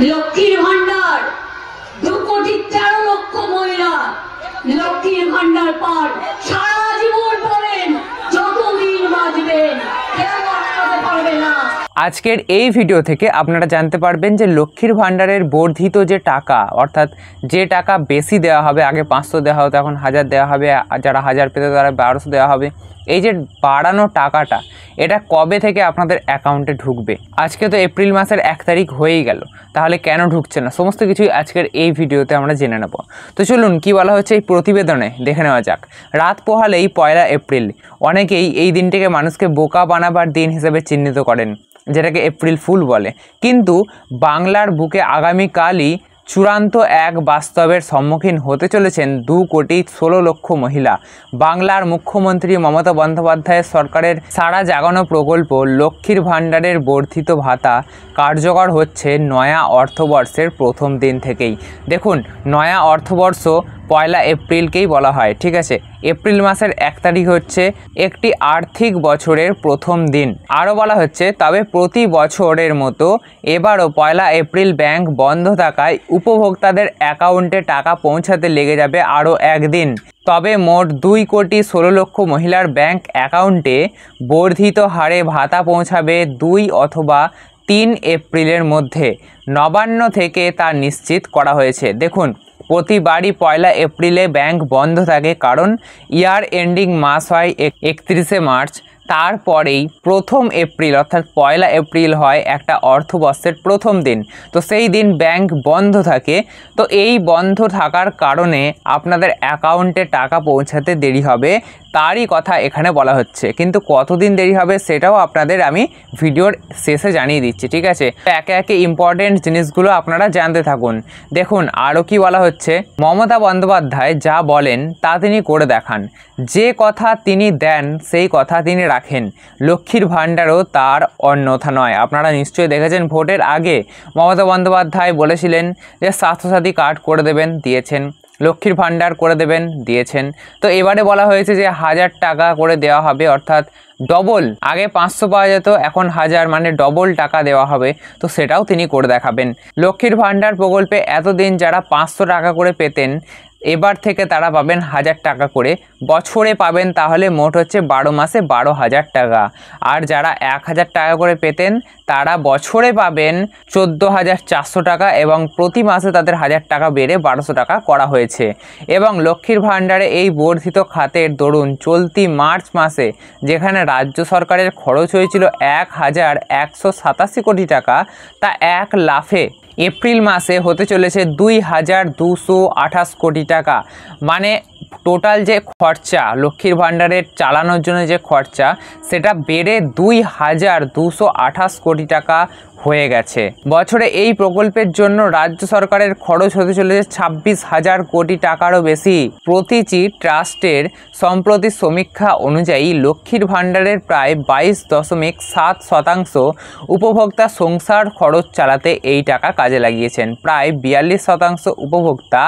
লক্ষ্মীর ভান্ডার 2,13,00,000 মহিলা লক্ষ্মীর ভান্ডার পান, সারা জীবন পড়েন, যতদিন বাঁচবেন কেউ আটকাতে পারবে না। আজকের এই ভিডিও থেকে আপনারা জানতে পারবেন যে লক্ষ্মীর ভান্ডারের বর্ধিত যে টাকা, অর্থাৎ যে টাকা বেশি দেওয়া হবে, আগে 500 দেওয়া হতো এখন 1000 দেওয়া হবে, যারা 1000 পেতে তারা 1200 দেওয়া হবে। এই যে বাড়ানো টাকাটা, এটা কবে থেকে আপনাদের অ্যাকাউন্টে ঢুকবে? আজকে তো এপ্রিল মাসের 1 তারিখ হয়েই গেল, তাহলে কেন ঢুকছে না? সমস্ত কিছুই আজকের এই ভিডিওতে আমরা জেনে নেব। তো চলুন কি বলা হচ্ছে এই প্রতিবেদনে দেখে নেওয়া যাক। রাত পোহালেই 1 এপ্রিল, অনেকেই এই দিনটিকে মানুষকে বোকা বানাবার দিন হিসেবে চিহ্নিত করেন, যেটাকে এপ্রিল ফুল বলে। কিন্তু বাংলার বুকে আগামীকালই চূড়ান্ত এক বাস্তবের সম্মুখীন হতে চলেছেন 2,16,00,000 মহিলা। বাংলার মুখ্যমন্ত্রী মমতা বন্দ্যোপাধ্যায়ের সরকারের সারা জাগানো প্রকল্প লক্ষ্মীর ভাণ্ডারের বর্ধিত ভাতা কার্যকর হচ্ছে নয়া অর্থবর্ষের প্রথম দিন থেকেই। দেখুন, নয়া অর্থবর্ষ 1 এপ্রিলকেই বলা হয়, ঠিক আছে? এপ্রিল মাসের 1 তারিখ হচ্ছে একটি আর্থিক বছরের প্রথম দিন। আরও বলা হচ্ছে, তবে প্রতি বছরের মতো এবারও 1 এপ্রিল ব্যাংক বন্ধ থাকায় উপভোক্তাদের অ্যাকাউন্টে টাকা পৌঁছাতে লেগে যাবে আরও একদিন। তবে মোট 2,16,00,000 মহিলার ব্যাংক অ্যাকাউন্টে বর্ধিত হারে ভাতা পৌঁছাবে 2 অথবা 3 এপ্রিলের মধ্যে। নবান্ন থেকে তা নিশ্চিত করা হয়েছে। দেখুন, প্রতিবারই 1 এপ্রিলে ব্যাংক বন্ধ থাকে, কারণ ইয়ার এন্ডিং মাস হয় 31শে মার্চ। তারপরেই 1 এপ্রিল অর্থাৎ 1 এপ্রিল হয় একটা অর্থবর্ষের প্রথম দিন। তো সেই দিন ব্যাংক বন্ধ থাকে। তো এই বন্ধ থাকার কারণে আপনাদের অ্যাকাউন্টে টাকা পৌঁছাতে দেরি হবে, তারই কথা এখানে বলা হচ্ছে। কিন্তু কতদিন দেরি হবে সেটাও আপনাদের আমি ভিডিওর শেষে জানিয়ে দিচ্ছি, ঠিক আছে? একে একে ইম্পর্টেন্ট জিনিসগুলো আপনারা জানতে থাকুন। দেখুন, আরও কি বলা হচ্ছে, মমতা বন্দ্যোপাধ্যায় যা বলেন তা তিনি করে দেখান, যে কথা তিনি দেন সেই কথা তিনি রাখেন। লক্ষ্মীর ভাণ্ডারও তার অন্যথা নয়। আপনারা নিশ্চয়ই দেখেছেন, ভোটের আগে মমতা বন্দ্যোপাধ্যায় বলেছিলেন যে স্বাস্থ্যসাথী কার্ড করে দেবেন, দিয়েছেন। লক্ষ্মীর ভাণ্ডার করে দেবেন, দিয়েছেন। তো এবারে বলা হয়েছে যে 1000 টাকা করে দেওয়া হবে, অর্থাৎ ডবল। আগে 500 পাওয়া যেত, এখন 1000, মানে ডবল টাকা দেওয়া হবে। তো সেটাও তিনি করে দেখাবেন। লক্ষ্মীর ভাণ্ডার প্রকল্পে এতদিন যারা 500 টাকা করে পেতেন, এবার থেকে তারা পাবেন 1000 টাকা করে। বছরে পাবেন তাহলে মোট হচ্ছে 12 মাসে 12,000 টাকা। আর যারা 1000 টাকা করে পেতেন তারা বছরে পাবেন 14,400 টাকা, এবং প্রতি মাসে তাদের 1000 টাকা বেড়ে 1200 টাকা করা হয়েছে। এবং লক্ষ্মীর ভাণ্ডারে এই বর্ধিত খাতের দরুন চলতি মার্চ মাসে যেখানে রাজ্য সরকারের খরচ হয়েছিল 1,187 কোটি টাকা, তা 1 লাফে এপ্রিল মাসে হতে চলেছে 2,228 কোটি টাকা। মানে টোটাল যে খরচা লক্ষ্মীর ভাণ্ডারের চালানোর জন্য যে খরচা, সেটা বেড়ে 2,228 কোটি টাকা হয়ে গেছে। বছরে এই প্রকল্পের জন্য রাজ্য সরকারের খরচ হতে চলেছে 26,000 কোটি টাকারও বেশি। প্রতিটি ট্রাস্টের সম্প্রতি সমীক্ষা অনুযায়ী লক্ষ্মীর ভাণ্ডারের প্রায় 22.7% উপভোক্তা সংসার খরচ চালাতে এই টাকা কাজে লাগিয়েছেন। প্রায় 42% উপভোক্তা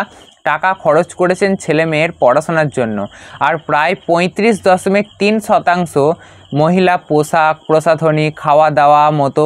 টাকা খরচ করেছেন ছেলে মেয়ের পড়াশোনার জন্য, আর প্রায় 35.3% মহিলা পোশাক, প্রসাধনী, খাওয়া দাওয়া মতো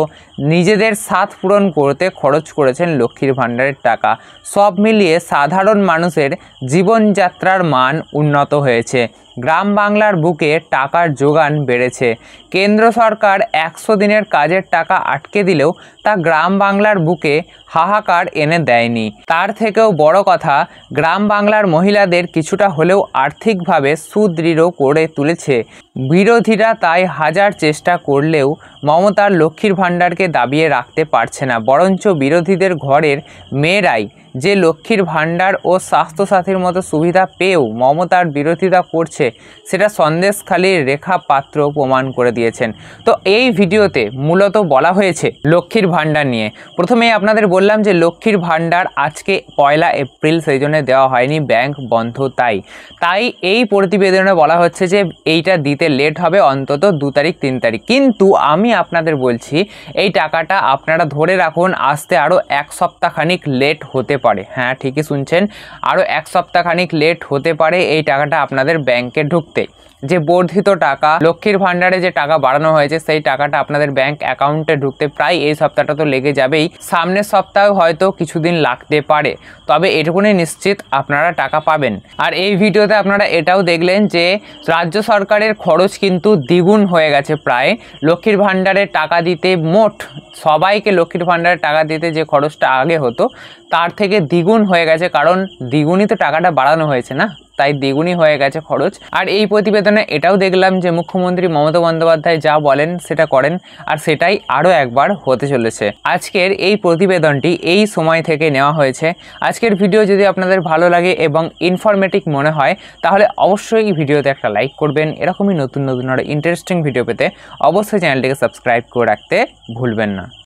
নিজেদের স্বাদ পূরণ করতে খরচ করেছেন লক্ষ্মীর ভাণ্ডারের টাকা। সব মিলিয়ে সাধারণ মানুষের জীবনযাত্রার মান উন্নত হয়েছে। গ্রাম বাংলার বুকে টাকার যোগান বেড়েছে। কেন্দ্র সরকার 100 দিনের কাজের টাকা আটকে দিলেও তা গ্রাম বাংলার বুকে হাহাকার এনে দেয়নি। তার থেকেও বড় কথা, গ্রাম বাংলার মহিলাদের কিছুটা হলেও আর্থিকভাবে সুদৃঢ় করে তুলেছে। বিরোধীরা তাই হাজার চেষ্টা করলেও মমতার লক্ষ্মীর ভাণ্ডারকে দাবিয়ে রাখতে পারছে না, বরঞ্চ বিরোধীদের ঘরের মেয়েরাই যে লক্ষ্মীর ভাণ্ডার ও স্বাস্থ্যসাথীর মতো সুবিধা পেয়েও মমতার বিরোধিতা করছে, সেটা সন্দেশখালীর রেখা পাত্র প্রমাণ করে দিয়েছেন। তো এই ভিডিওতে মূলত বলা হয়েছে লক্ষ্মীর ভাণ্ডার নিয়ে। প্রথমেই আপনাদের বললাম যে লক্ষ্মীর ভাণ্ডার আজকে 1 এপ্রিল, সেই জন্য দেওয়া হয়নি, ব্যাংক বন্ধ। তাই এই প্রতিবেদনে বলা হচ্ছে যে এইটা দিতে লেট হবে, অন্তত 2 তারিখ 3 তারিখ। কিন্তু আমি আপনাদের বলছি এই টাকাটা আপনারা ধরে রাখুন, আসতে আরও 1 সপ্তাহ খানিক লেট হতে পারে। হ্যাঁ, ঠিকই শুনছেন, আরও 1 সপ্তাহ খানিক লেট হতে পারে এই টাকাটা আপনাদের ব্যাংকে ঢুকতে। যে বর্ধিত টাকা লক্ষ্মীর ভান্ডারে যে টাকা বাড়ানো হয়েছে সেই টাকাটা আপনাদের ব্যাংক অ্যাকাউন্টে ঢুকতে প্রায় এই সপ্তাহটা তো লেগে যাবেই, সামনের সপ্তাহে হয়তো কিছুদিন লাগতে পারে, তবে এটুকুনি নিশ্চিত আপনারা টাকা পাবেন। আর এই ভিডিওতে আপনারা এটাও দেখলেন যে রাজ্য সরকারের খরচ কিন্তু দ্বিগুণ হয়ে গেছে প্রায় লক্ষ্মীর ভান্ডারের টাকা দিতে। মোট সবাইকে লক্ষ্মীর ভান্ডারের টাকা দিতে যে খরচটা আগে হতো তার থেকে দ্বিগুণ হয়ে গেছে, কারণ দ্বিগুণই তো টাকাটা বাড়ানো হয়েছে না, তাই দ্বিগুণই হয়ে গেছে খরচ। আর এই প্রতিবেদনে এটাও দেখলাম যে মুখ্যমন্ত্রী মমতা বন্দ্যোপাধ্যায় যা বলেন সেটা করেন, আর সেটাই আরও একবার হতে চলেছে। আজকের এই প্রতিবেদনটি এই সময় থেকে নেওয়া হয়েছে। আজকের ভিডিও যদি আপনাদের ভালো লাগে এবং ইনফরমেটিভ মনে হয় তাহলে অবশ্যই এই ভিডিওতে একটা লাইক করবেন। এরকমই নতুন নতুন আরও ইন্টারেস্টিং ভিডিও পেতে অবশ্যই চ্যানেলটিকে সাবস্ক্রাইব করে রাখতে ভুলবেন না।